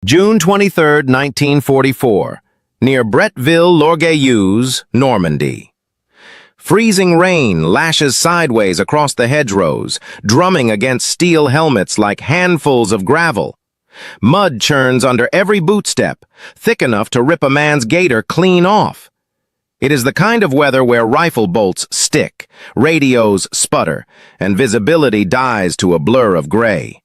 June 23, 1944, near Bretteville-Lorgueilleuse, Normandy. Freezing rain lashes sideways across the hedgerows, drumming against steel helmets like handfuls of gravel. Mud churns under every bootstep, thick enough to rip a man's gaiter clean off. It is the kind of weather where rifle bolts stick, radios sputter, and visibility dies to a blur of gray.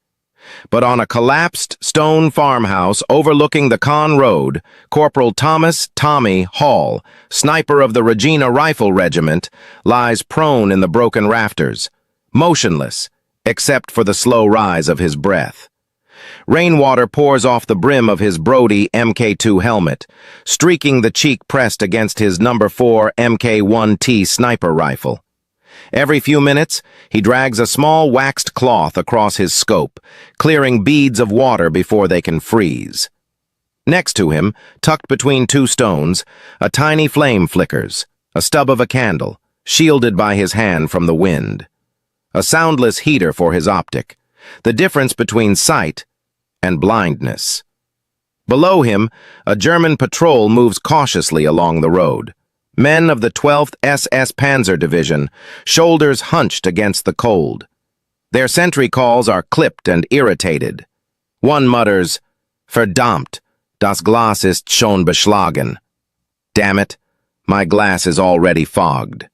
But on a collapsed stone farmhouse overlooking the Con Road, Corporal Thomas "Tommy" Hall, sniper of the Regina Rifle Regiment, lies prone in the broken rafters, motionless, except for the slow rise of his breath. Rainwater pours off the brim of his Brody Mk2 helmet, streaking the cheek pressed against his No. 4 Mk1T sniper rifle. Every few minutes, he drags a small waxed cloth across his scope, clearing beads of water before they can freeze. Next to him, tucked between two stones, a tiny flame flickers, a stub of a candle, shielded by his hand from the wind. A soundless heater for his optic, the difference between sight and blindness. Below him, a German patrol moves cautiously along the road. Men of the 12th SS Panzer Division, shoulders hunched against the cold. Their sentry calls are clipped and irritated. One mutters, "Verdammt, das Glas ist schon beschlagen." Damn it, my glass is already fogged.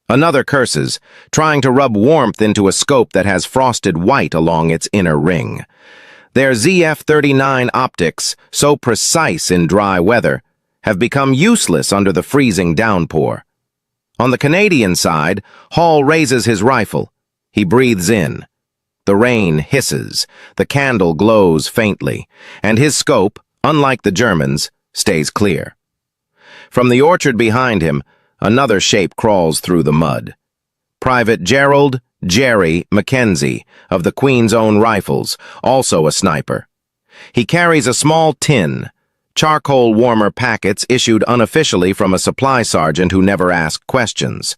Another curses, trying to rub warmth into a scope that has frosted white along its inner ring. Their ZF-39 optics, so precise in dry weather, have become useless under the freezing downpour. On the Canadian side, Hall raises his rifle. He breathes in. The rain hisses, the candle glows faintly, and his scope, unlike the Germans, stays clear. From the orchard behind him, another shape crawls through the mud. Private Gerald "Jerry" Mackenzie of the Queen's Own Rifles, also a sniper. He carries a small tin, charcoal warmer packets issued unofficially from a supply sergeant who never asked questions.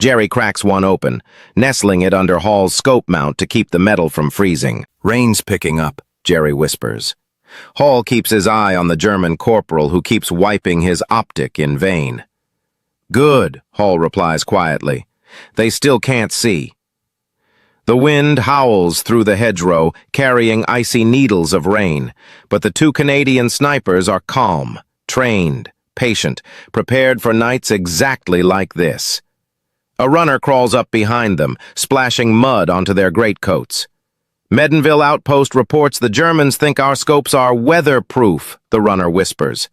Jerry cracks one open, nestling it under Hall's scope mount to keep the metal from freezing. "Rain's picking up," Jerry whispers. Hall keeps his eye on the German corporal who keeps wiping his optic in vain. "Good," Hall replies quietly. "They still can't see." The wind howls through the hedgerow, carrying icy needles of rain, but the two Canadian snipers are calm, trained, patient, prepared for nights exactly like this. A runner crawls up behind them, splashing mud onto their greatcoats. "Medenville outpost reports the Germans think our scopes are weatherproof," the runner whispers.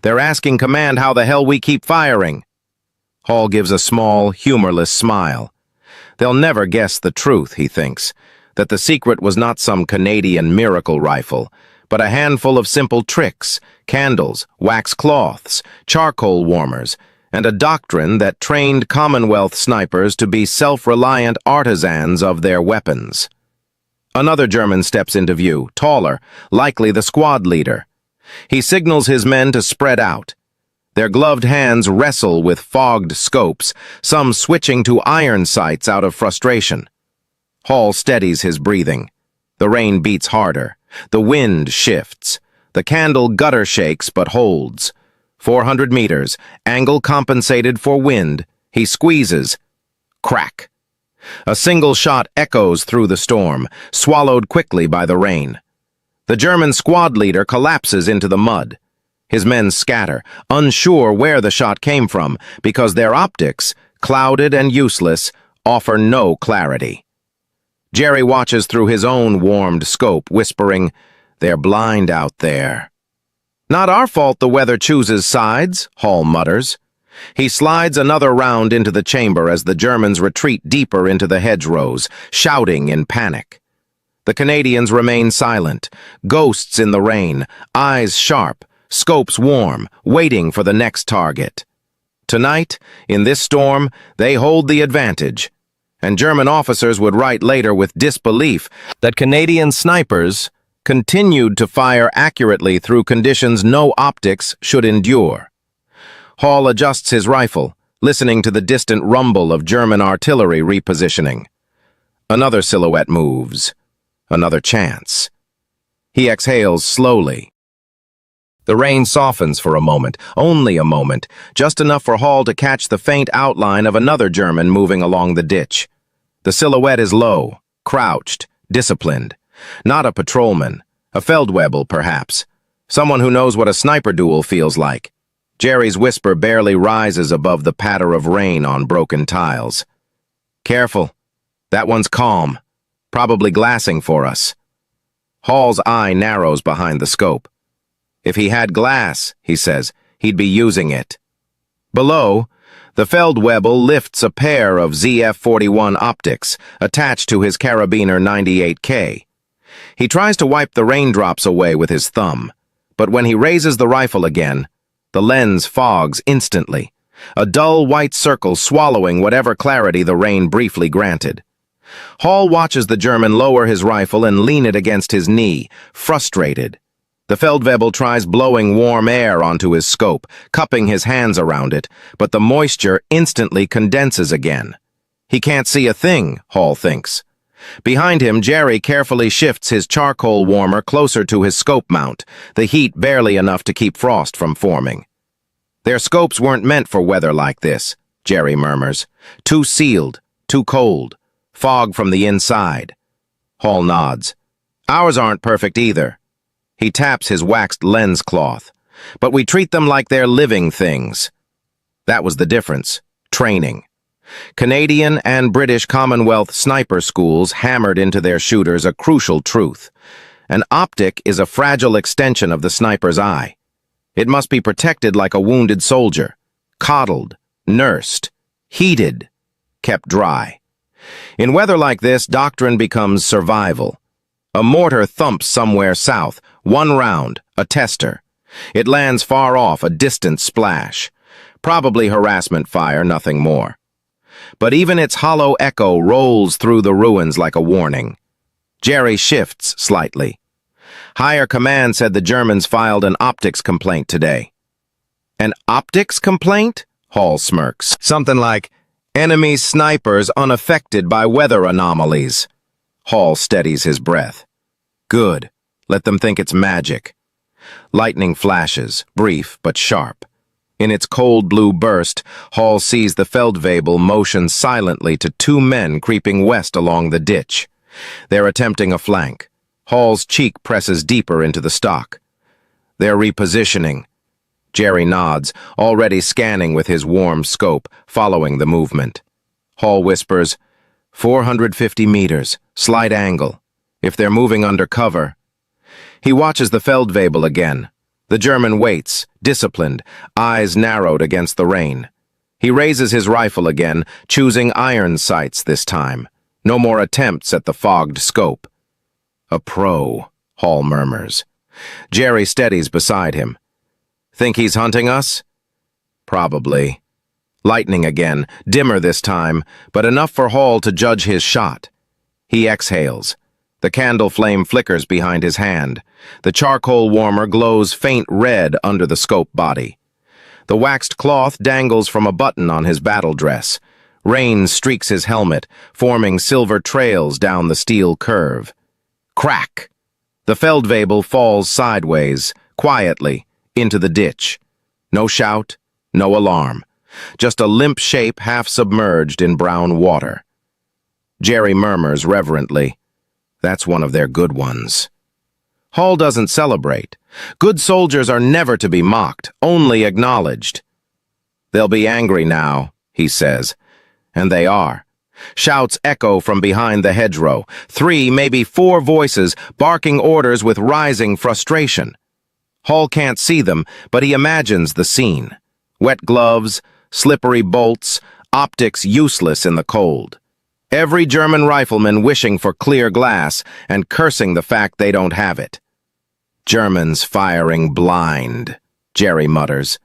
"They're asking command how the hell we keep firing." Hall gives a small, humorless smile. They'll never guess the truth, he thinks, that the secret was not some Canadian miracle rifle, but a handful of simple tricks, candles, wax cloths, charcoal warmers, and a doctrine that trained Commonwealth snipers to be self-reliant artisans of their weapons. Another German steps into view, taller, likely the squad leader. He signals his men to spread out. Their gloved hands wrestle with fogged scopes, some switching to iron sights out of frustration. Hall steadies his breathing. The rain beats harder. The wind shifts. The candle gutter shakes but holds. 400 meters, angle compensated for wind. He squeezes. Crack. A single shot echoes through the storm, swallowed quickly by the rain. The German squad leader collapses into the mud. His men scatter, unsure where the shot came from, because their optics, clouded and useless, offer no clarity. Jerry watches through his own warmed scope, whispering, "They're blind out there." "Not our fault the weather chooses sides," Hall mutters. He slides another round into the chamber as the Germans retreat deeper into the hedgerows, shouting in panic. The Canadians remain silent, ghosts in the rain, eyes sharp, scopes warm, waiting for the next target. Tonight, in this storm, they hold the advantage, and German officers would write later with disbelief that Canadian snipers continued to fire accurately through conditions no optics should endure. Hall adjusts his rifle, listening to the distant rumble of German artillery repositioning. Another silhouette moves. Another chance. He exhales slowly. The rain softens for a moment, only a moment, just enough for Hall to catch the faint outline of another German moving along the ditch. The silhouette is low, crouched, disciplined. Not a patrolman, a Feldwebel perhaps. Someone who knows what a sniper duel feels like. Jerry's whisper barely rises above the patter of rain on broken tiles. Careful. That one's calm. Probably glassing for us. Hall's eye narrows behind the scope. If he had glass, he says, he'd be using it. Below, the Feldwebel lifts a pair of ZF-41 optics attached to his carabiner 98K. He tries to wipe the raindrops away with his thumb, but when he raises the rifle again, the lens fogs instantly, a dull white circle swallowing whatever clarity the rain briefly granted. Hall watches the German lower his rifle and lean it against his knee, frustrated. The Feldwebel tries blowing warm air onto his scope, cupping his hands around it, but the moisture instantly condenses again. He can't see a thing, Hall thinks. Behind him, Jerry carefully shifts his charcoal warmer closer to his scope mount, the heat barely enough to keep frost from forming. Their scopes weren't meant for weather like this, Jerry murmurs. Too sealed, too cold, fog from the inside. Hall nods. Ours aren't perfect either. He taps his waxed lens cloth. But we treat them like they're living things. That was the difference. Training. Canadian and British Commonwealth sniper schools hammered into their shooters a crucial truth. An optic is a fragile extension of the sniper's eye. It must be protected like a wounded soldier. Coddled, nursed, heated, kept dry. In weather like this, doctrine becomes survival. A mortar thumps somewhere south, one round, a tester. It lands far off, a distant splash. Probably harassment fire, nothing more. But even its hollow echo rolls through the ruins like a warning. Jerry shifts slightly. Higher command said the Germans filed an optics complaint today. An optics complaint? Hall smirks. Something like, enemy snipers unaffected by weather anomalies. Hall steadies his breath. Good. Let them think it's magic. Lightning flashes, brief but sharp. In its cold blue burst, Hall sees the Feldwebel motion silently to two men creeping west along the ditch. They're attempting a flank. Hall's cheek presses deeper into the stock. They're repositioning. Jerry nods, already scanning with his warm scope, following the movement. Hall whispers, 450 meters, slight angle. If they're moving under cover. He watches the Feldwebel again. The German waits, disciplined, eyes narrowed against the rain. He raises his rifle again, choosing iron sights this time. No more attempts at the fogged scope. A pro, Hall murmurs. Jerry steadies beside him. Think he's hunting us? Probably. Lightning again, dimmer this time, but enough for Hall to judge his shot. He exhales. The candle flame flickers behind his hand. The charcoal warmer glows faint red under the scope body. The waxed cloth dangles from a button on his battle dress. Rain streaks his helmet, forming silver trails down the steel curve. Crack! The Feldwebel falls sideways, quietly, into the ditch. No shout, no alarm. Just a limp shape half submerged in brown water. Jerry murmurs reverently, that's one of their good ones. Hall doesn't celebrate. Good soldiers are never to be mocked, only acknowledged. They'll be angry now, he says. And they are. Shouts echo from behind the hedgerow. 3, maybe 4 voices barking orders with rising frustration. Hall can't see them, but he imagines the scene. Wet gloves, slippery bolts, optics useless in the cold. Every German rifleman wishing for clear glass and cursing the fact they don't have it. Germans firing blind, Jerry mutters.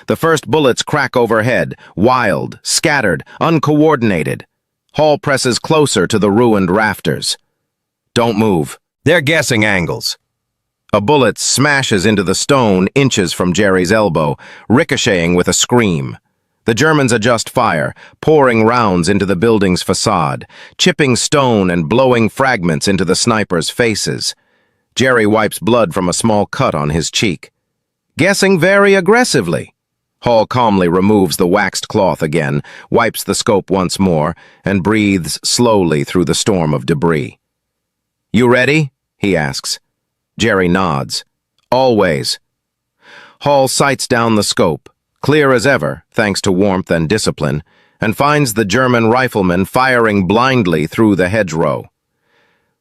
The first bullets crack overhead, wild, scattered, uncoordinated. Hall presses closer to the ruined rafters. Don't move. They're guessing angles. A bullet smashes into the stone inches from Jerry's elbow, ricocheting with a scream. The Germans adjust fire, pouring rounds into the building's facade, chipping stone and blowing fragments into the snipers' faces. Jerry wipes blood from a small cut on his cheek. Guessing very aggressively. Hall calmly removes the waxed cloth again, wipes the scope once more, and breathes slowly through the storm of debris. "You ready?" he asks. Jerry nods. "Always." Hall sights down the scope, clear as ever, thanks to warmth and discipline, and finds the German rifleman firing blindly through the hedgerow.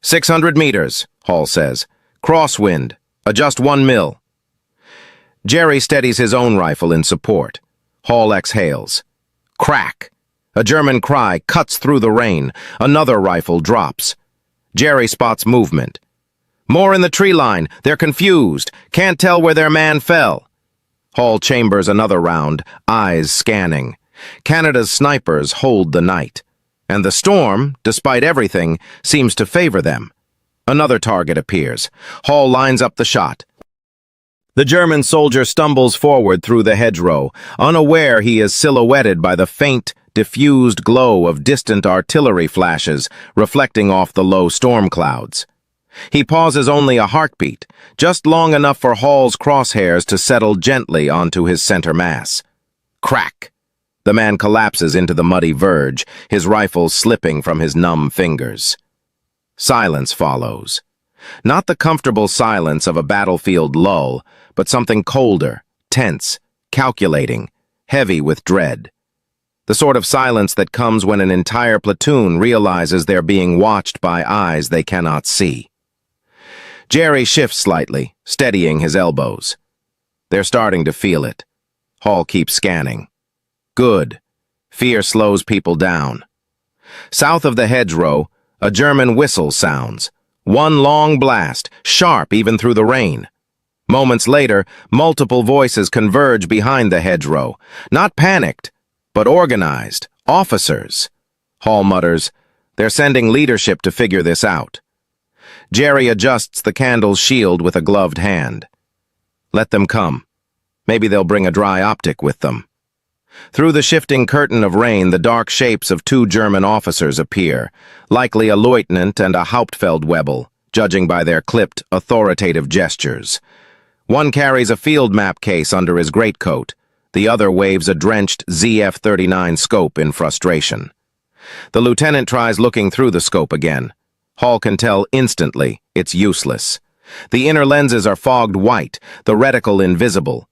600 meters, Hall says. Crosswind. Adjust 1 mil. Jerry steadies his own rifle in support. Hall exhales. Crack. A German cry cuts through the rain. Another rifle drops. Jerry spots movement. More in the tree line. They're confused. Can't tell where their man fell. Hall chambers another round, eyes scanning. Canada's snipers hold the night. And the storm, despite everything, seems to favor them. Another target appears. Hall lines up the shot. The German soldier stumbles forward through the hedgerow, unaware he is silhouetted by the faint, diffused glow of distant artillery flashes reflecting off the low storm clouds. He pauses only a heartbeat, just long enough for Hall's crosshairs to settle gently onto his center mass. Crack! The man collapses into the muddy verge, his rifle slipping from his numb fingers. Silence follows. Not the comfortable silence of a battlefield lull, but something colder, tense, calculating, heavy with dread. The sort of silence that comes when an entire platoon realizes they're being watched by eyes they cannot see. Jerry shifts slightly, steadying his elbows. They're starting to feel it. Hall keeps scanning. Good. Fear slows people down. South of the hedgerow, a German whistle sounds. One long blast, sharp even through the rain. Moments later, multiple voices converge behind the hedgerow. Not panicked, but organized. Officers. Hall mutters, "They're sending leadership to figure this out." Jerry adjusts the candle's shield with a gloved hand. Let them come. Maybe they'll bring a dry optic with them. Through the shifting curtain of rain, the dark shapes of 2 German officers appear, likely a lieutenant and a Hauptfeldwebel, judging by their clipped, authoritative gestures. One carries a field map case under his greatcoat. The other waves a drenched ZF-39 scope in frustration. The lieutenant tries looking through the scope again. Hall can tell instantly it's useless. The inner lenses are fogged white, the reticle invisible.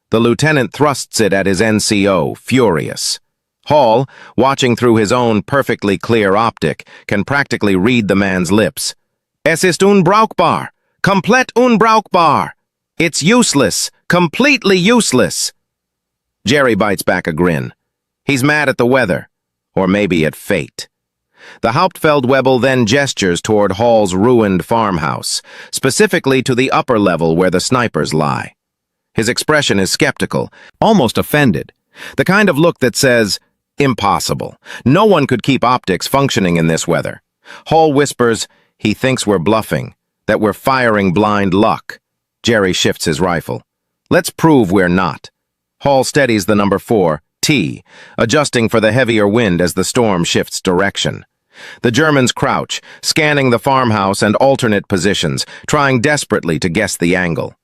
The lieutenant thrusts it at his NCO, furious. Hall, watching through his own perfectly clear optic, can practically read the man's lips. Es ist unbrauchbar. Komplett unbrauchbar. It's useless. Completely useless. Jerry bites back a grin. He's mad at the weather. Or maybe at fate. The Hauptfeldwebel then gestures toward Hall's ruined farmhouse, specifically to the upper level where the snipers lie. His expression is skeptical, almost offended. The kind of look that says, impossible. No one could keep optics functioning in this weather. Hall whispers, he thinks we're bluffing, that we're firing blind luck. Jerry shifts his rifle. Let's prove we're not. Hall steadies the number 4, T, adjusting for the heavier wind as the storm shifts direction. The Germans crouch, scanning the farmhouse and alternate positions, trying desperately to guess the angle.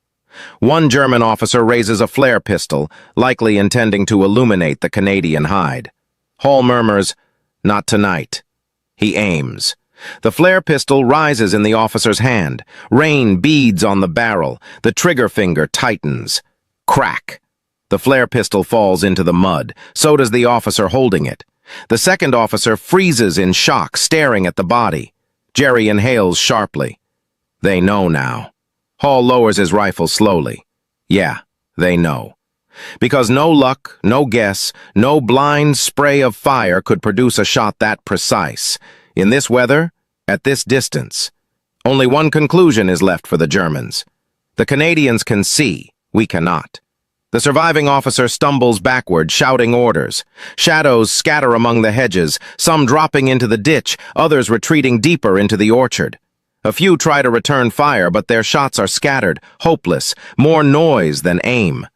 One German officer raises a flare pistol, likely intending to illuminate the Canadian hide. Hall murmurs, "Not tonight." He aims. The flare pistol rises in the officer's hand. Rain beads on the barrel. The trigger finger tightens. Crack. The flare pistol falls into the mud. So does the officer holding it. The second officer freezes in shock, staring at the body. Jerry inhales sharply. They know now. Hall lowers his rifle slowly. Yeah, they know. Because no luck, no guess, no blind spray of fire could produce a shot that precise. In this weather, at this distance. Only one conclusion is left for the Germans. The Canadians can see, we cannot. The surviving officer stumbles backward, shouting orders. Shadows scatter among the hedges, some dropping into the ditch, others retreating deeper into the orchard. A few try to return fire, but their shots are scattered, hopeless, more noise than aim.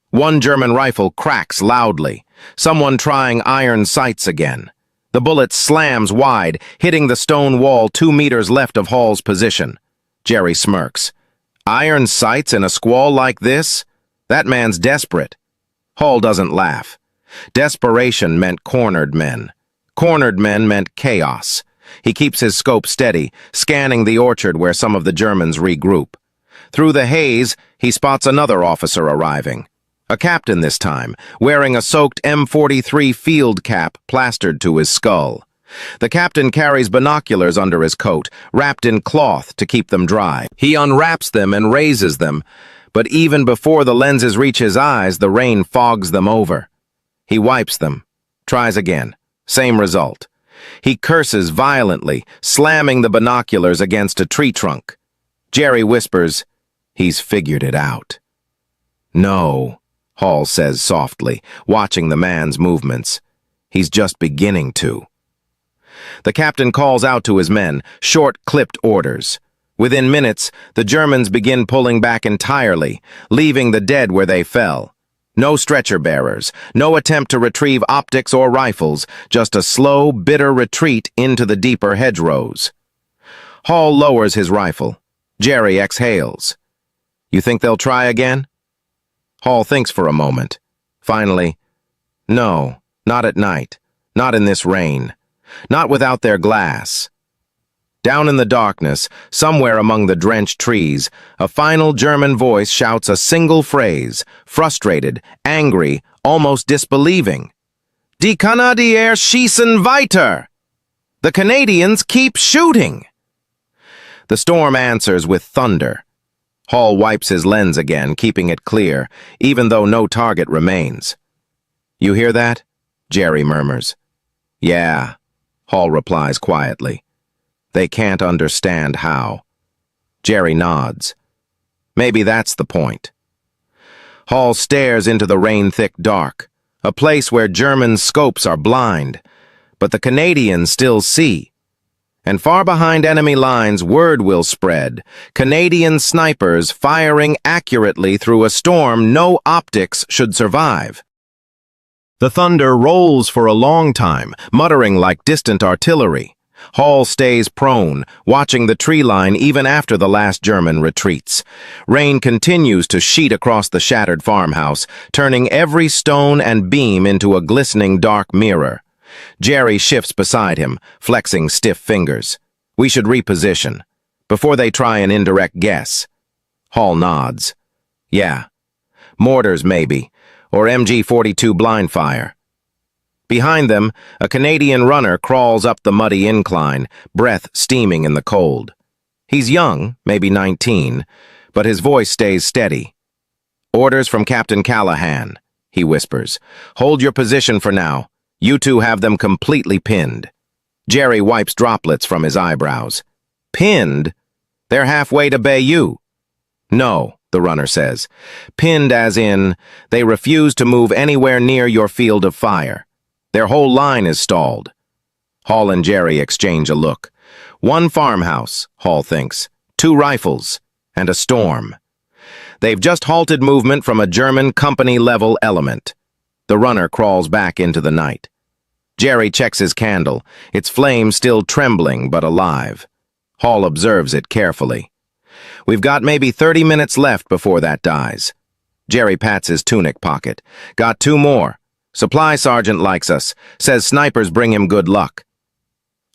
One German rifle cracks loudly, someone trying iron sights again. The bullet slams wide, hitting the stone wall 2 meters left of Hall's position. Jerry smirks. Iron sights in a squall like this? That man's desperate. Hall doesn't laugh. Desperation meant cornered men. Cornered men meant chaos. He keeps his scope steady, scanning the orchard where some of the Germans regroup. Through the haze, he spots another officer arriving. A captain this time, wearing a soaked M43 field cap plastered to his skull. The captain carries binoculars under his coat, wrapped in cloth to keep them dry. He unwraps them and raises them, but even before the lenses reach his eyes, the rain fogs them over. He wipes them, tries again. Same result. He curses violently, slamming the binoculars against a tree trunk. Jerry whispers, "He's figured it out." "No," Hall says softly, watching the man's movements. "He's just beginning to." The captain calls out to his men, short, clipped orders. Within minutes, the Germans begin pulling back entirely, leaving the dead where they fell. No stretcher bearers, no attempt to retrieve optics or rifles, just a slow, bitter retreat into the deeper hedgerows. Hall lowers his rifle. Jerry exhales. "You think they'll try again?" Hall thinks for a moment. Finally, "No, not at night. Not in this rain. Not without their glass." Down in the darkness, somewhere among the drenched trees, a final German voice shouts a single phrase, frustrated, angry, almost disbelieving. "Die Kanadier schießen weiter!" The Canadians keep shooting! The storm answers with thunder. Hall wipes his lens again, keeping it clear, even though no target remains. "You hear that?" Jerry murmurs. "Yeah," Hall replies quietly. "They can't understand how." Jerry nods. Maybe that's the point. Hall stares into the rain-thick dark, a place where German scopes are blind, but the Canadians still see. And far behind enemy lines, word will spread. Canadian snipers firing accurately through a storm no optics should survive. The thunder rolls for a long time, muttering like distant artillery. Hall stays prone, watching the tree line even after the last German retreats. Rain continues to sheet across the shattered farmhouse, turning every stone and beam into a glistening dark mirror. Jerry shifts beside him, flexing stiff fingers. "We should reposition, before they try an indirect guess." Hall nods. "Yeah. Mortars, maybe, or MG-42 blind fire." Behind them, a Canadian runner crawls up the muddy incline, breath steaming in the cold. He's young, maybe 19, but his voice stays steady. "Orders from Captain Callahan," he whispers. "Hold your position for now. You two have them completely pinned." Jerry wipes droplets from his eyebrows. "Pinned? They're halfway to Bayou." "No," the runner says. "Pinned as in, they refuse to move anywhere near your field of fire. Their whole line is stalled." Hall and Jerry exchange a look. One farmhouse, Hall thinks, 2 rifles, and a storm. They've just halted movement from a German company-level element. The runner crawls back into the night. Jerry checks his candle, its flame still trembling but alive. Hall observes it carefully. "We've got maybe 30 minutes left before that dies." Jerry pats his tunic pocket. "Got 2 more. Supply sergeant likes us, says snipers bring him good luck."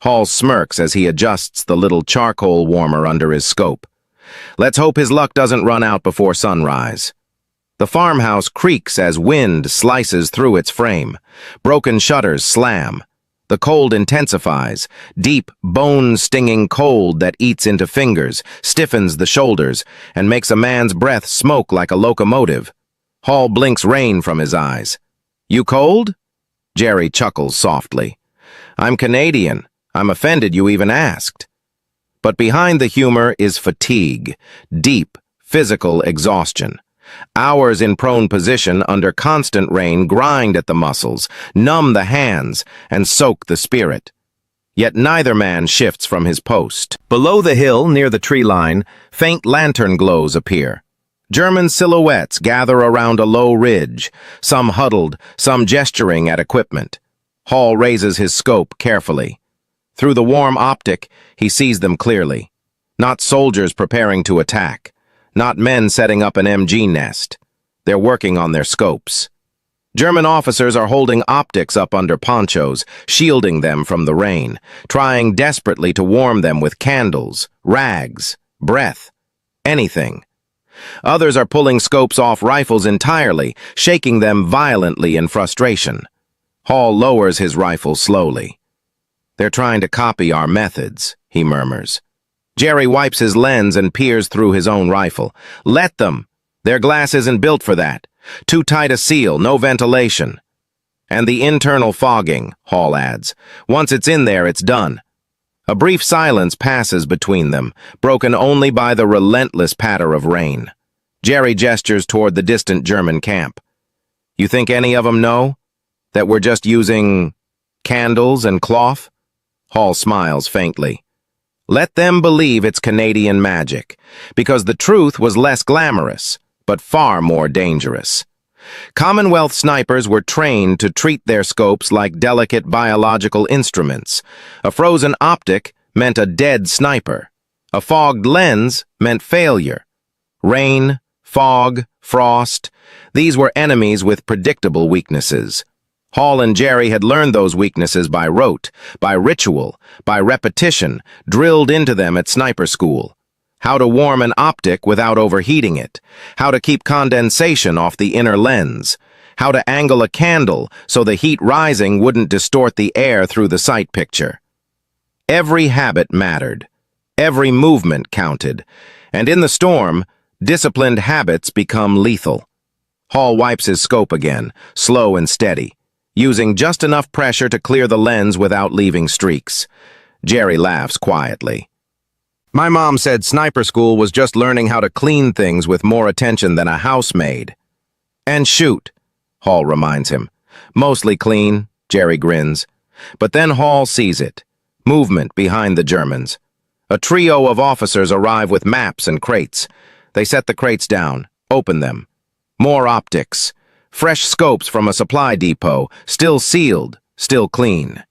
Hall smirks as he adjusts the little charcoal warmer under his scope. Let's hope his luck doesn't run out before sunrise. The farmhouse creaks as wind slices through its frame. Broken shutters slam. The cold intensifies, deep, bone-stinging cold that eats into fingers, stiffens the shoulders, and makes a man's breath smoke like a locomotive. Hall blinks rain from his eyes. "You cold?" Jerry chuckles softly. "I'm Canadian. I'm offended you even asked." But behind the humor is fatigue, deep, physical exhaustion. Hours in prone position under constant rain grind at the muscles, numb the hands, and soak the spirit. Yet neither man shifts from his post. Below the hill, near the tree line, faint lantern glows appear. German silhouettes gather around a low ridge, some huddled, some gesturing at equipment. Hall raises his scope carefully. Through the warm optic, he sees them clearly. Not soldiers preparing to attack. not men setting up an MG nest. They're working on their scopes. German officers are holding optics up under ponchos, shielding them from the rain, trying desperately to warm them with candles, rags, breath, anything. Others are pulling scopes off rifles entirely, shaking them violently in frustration. Hall lowers his rifle slowly. "They're trying to copy our methods," he murmurs. Jerry wipes his lens and peers through his own rifle. "Let them. Their glass isn't built for that. Too tight a seal, no ventilation." "And the internal fogging," Hall adds. "Once it's in there, it's done." A brief silence passes between them, broken only by the relentless patter of rain. Jerry gestures toward the distant German camp. "You think any of them know? That we're just using candles and cloth?" Hall smiles faintly. "Let them believe it's Canadian magic, because the truth was less glamorous, but far more dangerous. Commonwealth snipers were trained to treat their scopes like delicate biological instruments. A frozen optic meant a dead sniper. A fogged lens meant failure. Rain, fog, frost, these were enemies with predictable weaknesses. Hall and Jerry had learned those weaknesses by rote, by ritual, by repetition, drilled into them at sniper school. How to warm an optic without overheating it, how to keep condensation off the inner lens, how to angle a candle so the heat rising wouldn't distort the air through the sight picture. Every habit mattered. Every movement counted. And in the storm, disciplined habits become lethal. Hall wipes his scope again, slow and steady, using just enough pressure to clear the lens without leaving streaks. Jerry laughs quietly. "My mom said sniper school was just learning how to clean things with more attention than a housemaid." "And shoot," Hall reminds him. "Mostly clean," Jerry grins. But then Hall sees it. Movement behind the Germans. A trio of officers arrive with maps and crates. They set the crates down, open them. More optics. Fresh scopes from a supply depot, still sealed, still clean.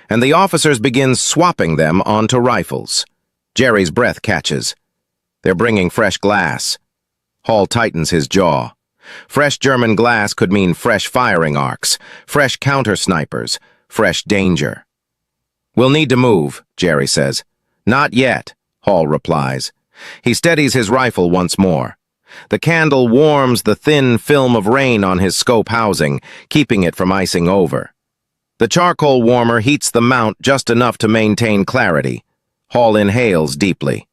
And the officers begin swapping them onto rifles. Jerry's breath catches. They're bringing fresh glass. Hall tightens his jaw. Fresh German glass could mean fresh firing arcs, fresh counter-snipers, fresh danger. "We'll need to move," Jerry says. "Not yet," Hall replies. He steadies his rifle once more. The candle warms the thin film of rain on his scope housing, keeping it from icing over. The charcoal warmer heats the mount just enough to maintain clarity. Hall inhales deeply.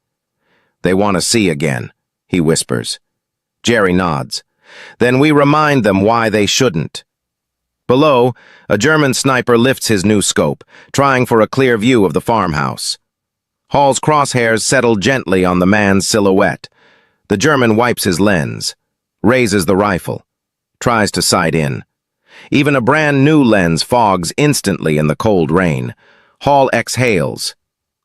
"They want to see again," he whispers. Jerry nods. "Then we remind them why they shouldn't." Below, a German sniper lifts his new scope, trying for a clear view of the farmhouse. Hall's crosshairs settle gently on the man's silhouette. The German wipes his lens, raises the rifle, tries to sight in. Even a brand new lens fogs instantly in the cold rain. Hall exhales.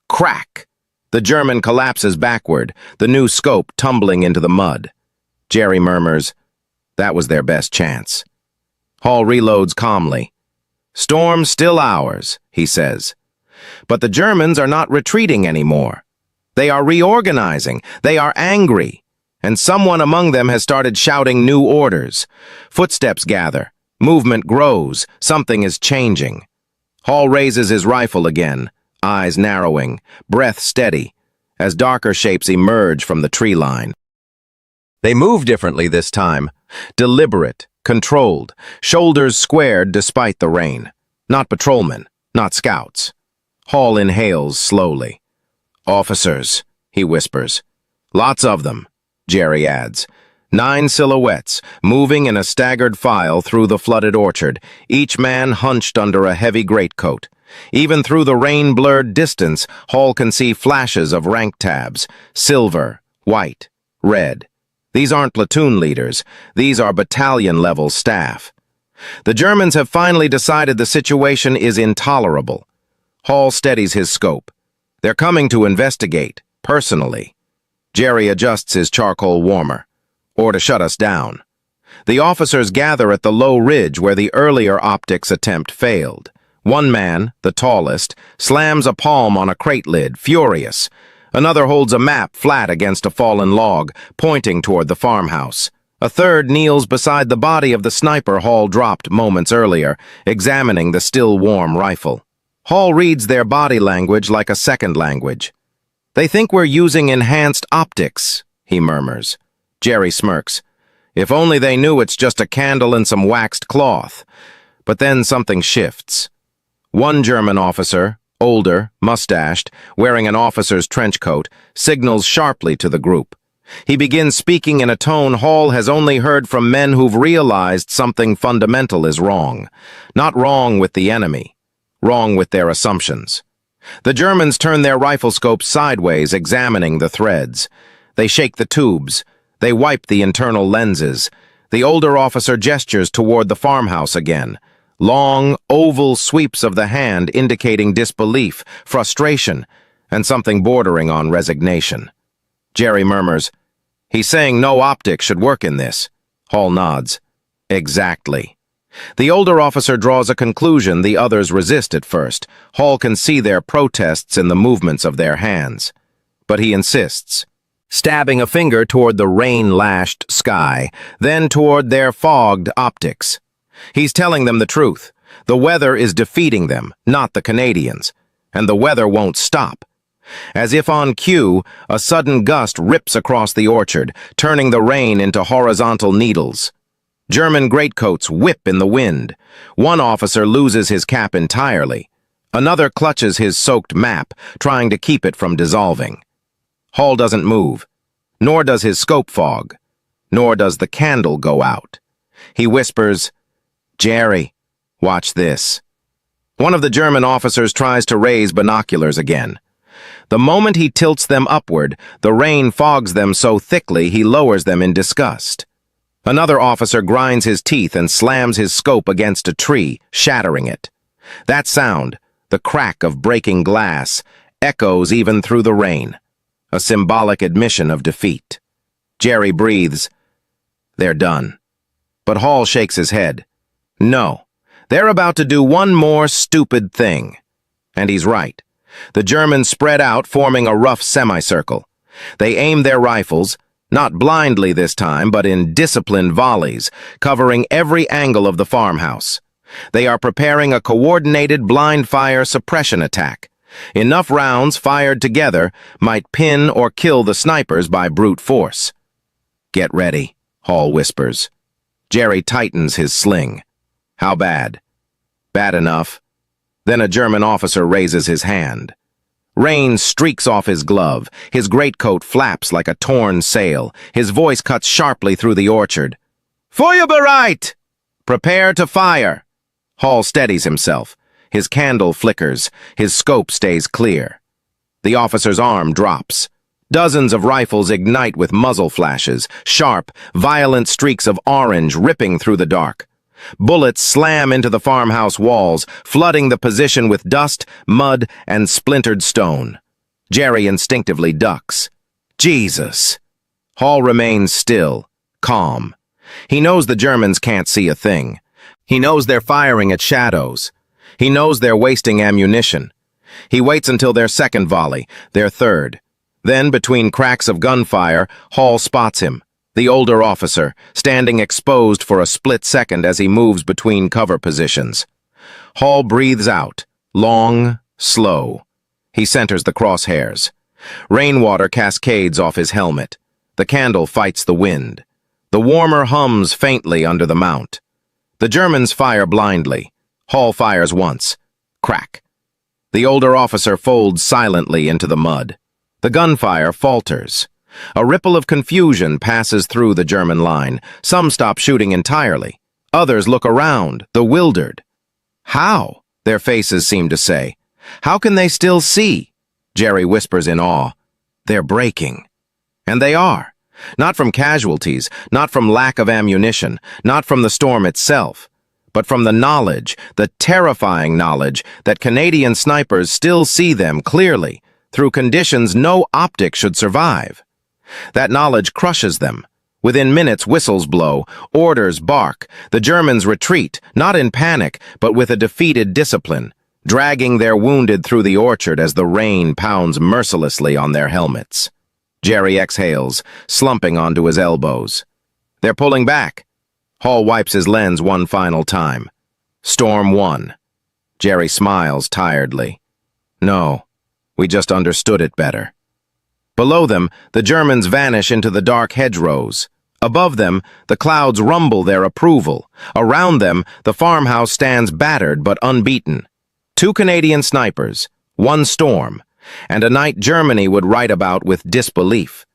Crack! The German collapses backward, the new scope tumbling into the mud. Jerry murmurs, "That was their best chance." Hall reloads calmly. "Storm still ours," he says. But the Germans are not retreating anymore. They are reorganizing. They are angry. And someone among them has started shouting new orders. Footsteps gather. Movement grows. Something is changing. Hall raises his rifle again, eyes narrowing, breath steady, as darker shapes emerge from the tree line. They move differently this time. Deliberate, controlled, shoulders squared despite the rain. Not patrolmen, not scouts. Hall inhales slowly. "Officers," he whispers. "Lots of them," Jerry adds. 9 silhouettes, moving in a staggered file through the flooded orchard, each man hunched under a heavy greatcoat. Even through the rain-blurred distance, Hall can see flashes of rank tabs, silver, white, red. These aren't platoon leaders. These are battalion-level staff. The Germans have finally decided the situation is intolerable. Hall steadies his scope. They're coming to investigate, personally. Jerry adjusts his charcoal warmer. Or to shut us down. The officers gather at the low ridge where the earlier optics attempt failed. One man, the tallest, slams a palm on a crate lid, furious. Another holds a map flat against a fallen log, pointing toward the farmhouse. A third kneels beside the body of the sniper Hall dropped moments earlier, examining the still warm rifle. Hall reads their body language like a second language. "They think we're using enhanced optics," he murmurs. Jerry smirks. "If only they knew it's just a candle and some waxed cloth." But then something shifts. One German officer, older, mustached, wearing an officer's trench coat, signals sharply to the group. He begins speaking in a tone Hall has only heard from men who've realized something fundamental is wrong. Not wrong with the enemy, wrong with their assumptions. The Germans turn their rifle scopes sideways, examining the threads. They shake the tubes. They wipe the internal lenses. The older officer gestures toward the farmhouse again. Long, oval sweeps of the hand indicating disbelief, frustration, and something bordering on resignation. Jerry murmurs, "He's saying no optics should work in this." Hall nods. "Exactly." The older officer draws a conclusion the others resist at first. Hall can see their protests in the movements of their hands. But he insists, stabbing a finger toward the rain-lashed sky, then toward their fogged optics. He's telling them the truth. The weather is defeating them, not the Canadians. And the weather won't stop. As if on cue, a sudden gust rips across the orchard, turning the rain into horizontal needles. German greatcoats whip in the wind. One officer loses his cap entirely. Another clutches his soaked map, trying to keep it from dissolving. Hall doesn't move, nor does his scope fog, nor does the candle go out. He whispers, "Jerry, watch this." One of the German officers tries to raise binoculars again. The moment he tilts them upward, the rain fogs them so thickly he lowers them in disgust. Another officer grinds his teeth and slams his scope against a tree, shattering it. That sound, the crack of breaking glass, echoes even through the rain, a symbolic admission of defeat. Jerry breathes. They're done. But Hall shakes his head. No, they're about to do one more stupid thing. And he's right. The Germans spread out, forming a rough semicircle. They aim their rifles, not blindly this time, but in disciplined volleys, covering every angle of the farmhouse. They are preparing a coordinated blind fire suppression attack. Enough rounds fired together might pin or kill the snipers by brute force. "Get ready," Hall whispers. Jerry tightens his sling. "How bad?" "Bad enough." Then a German officer raises his hand. Rain streaks off his glove. His greatcoat flaps like a torn sail. His voice cuts sharply through the orchard. "Feuerbereit!" "Prepare to fire!" Hall steadies himself. His candle flickers. His scope stays clear. The officer's arm drops. Dozens of rifles ignite with muzzle flashes, sharp, violent streaks of orange ripping through the dark. Bullets slam into the farmhouse walls, flooding the position with dust, mud, and splintered stone. Jerry instinctively ducks. Jesus! Hall remains still, calm. He knows the Germans can't see a thing. He knows they're firing at shadows. He knows they're wasting ammunition. He waits until their second volley, their third. Then, between cracks of gunfire, Hall spots him. The older officer, standing exposed for a split second as he moves between cover positions. Hall breathes out, long, slow. He centers the crosshairs. Rainwater cascades off his helmet. The candle fights the wind. The warmer hums faintly under the mount. The Germans fire blindly. Hall fires once. Crack. The older officer folds silently into the mud. The gunfire falters. A ripple of confusion passes through the German line. Some stop shooting entirely. Others look around, bewildered. How? Their faces seem to say. How can they still see? Jerry whispers in awe. They're breaking. And they are. Not from casualties, not from lack of ammunition, not from the storm itself, but from the knowledge, the terrifying knowledge, that Canadian snipers still see them clearly, through conditions no optic should survive. That knowledge crushes them. Within minutes, whistles blow, orders bark. The Germans retreat, not in panic, but with a defeated discipline. dragging their wounded through the orchard as the rain pounds mercilessly on their helmets. Jerry exhales, slumping onto his elbows. They're pulling back. Hall wipes his lens one final time. Storm won. Jerry smiles tiredly. No, we just understood it better. Below them, the Germans vanish into the dark hedgerows. Above them, the clouds rumble their approval. Around them, the farmhouse stands battered but unbeaten. 2 Canadian snipers, 1 storm, and a night Germany would write about with disbelief.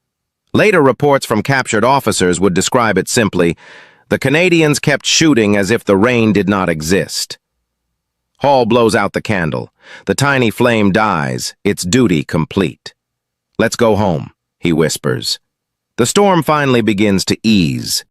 Later reports from captured officers would describe it simply, the Canadians kept shooting as if the rain did not exist. Hall blows out the candle. The tiny flame dies, its duty complete. Let's go home, he whispers. The storm finally begins to ease.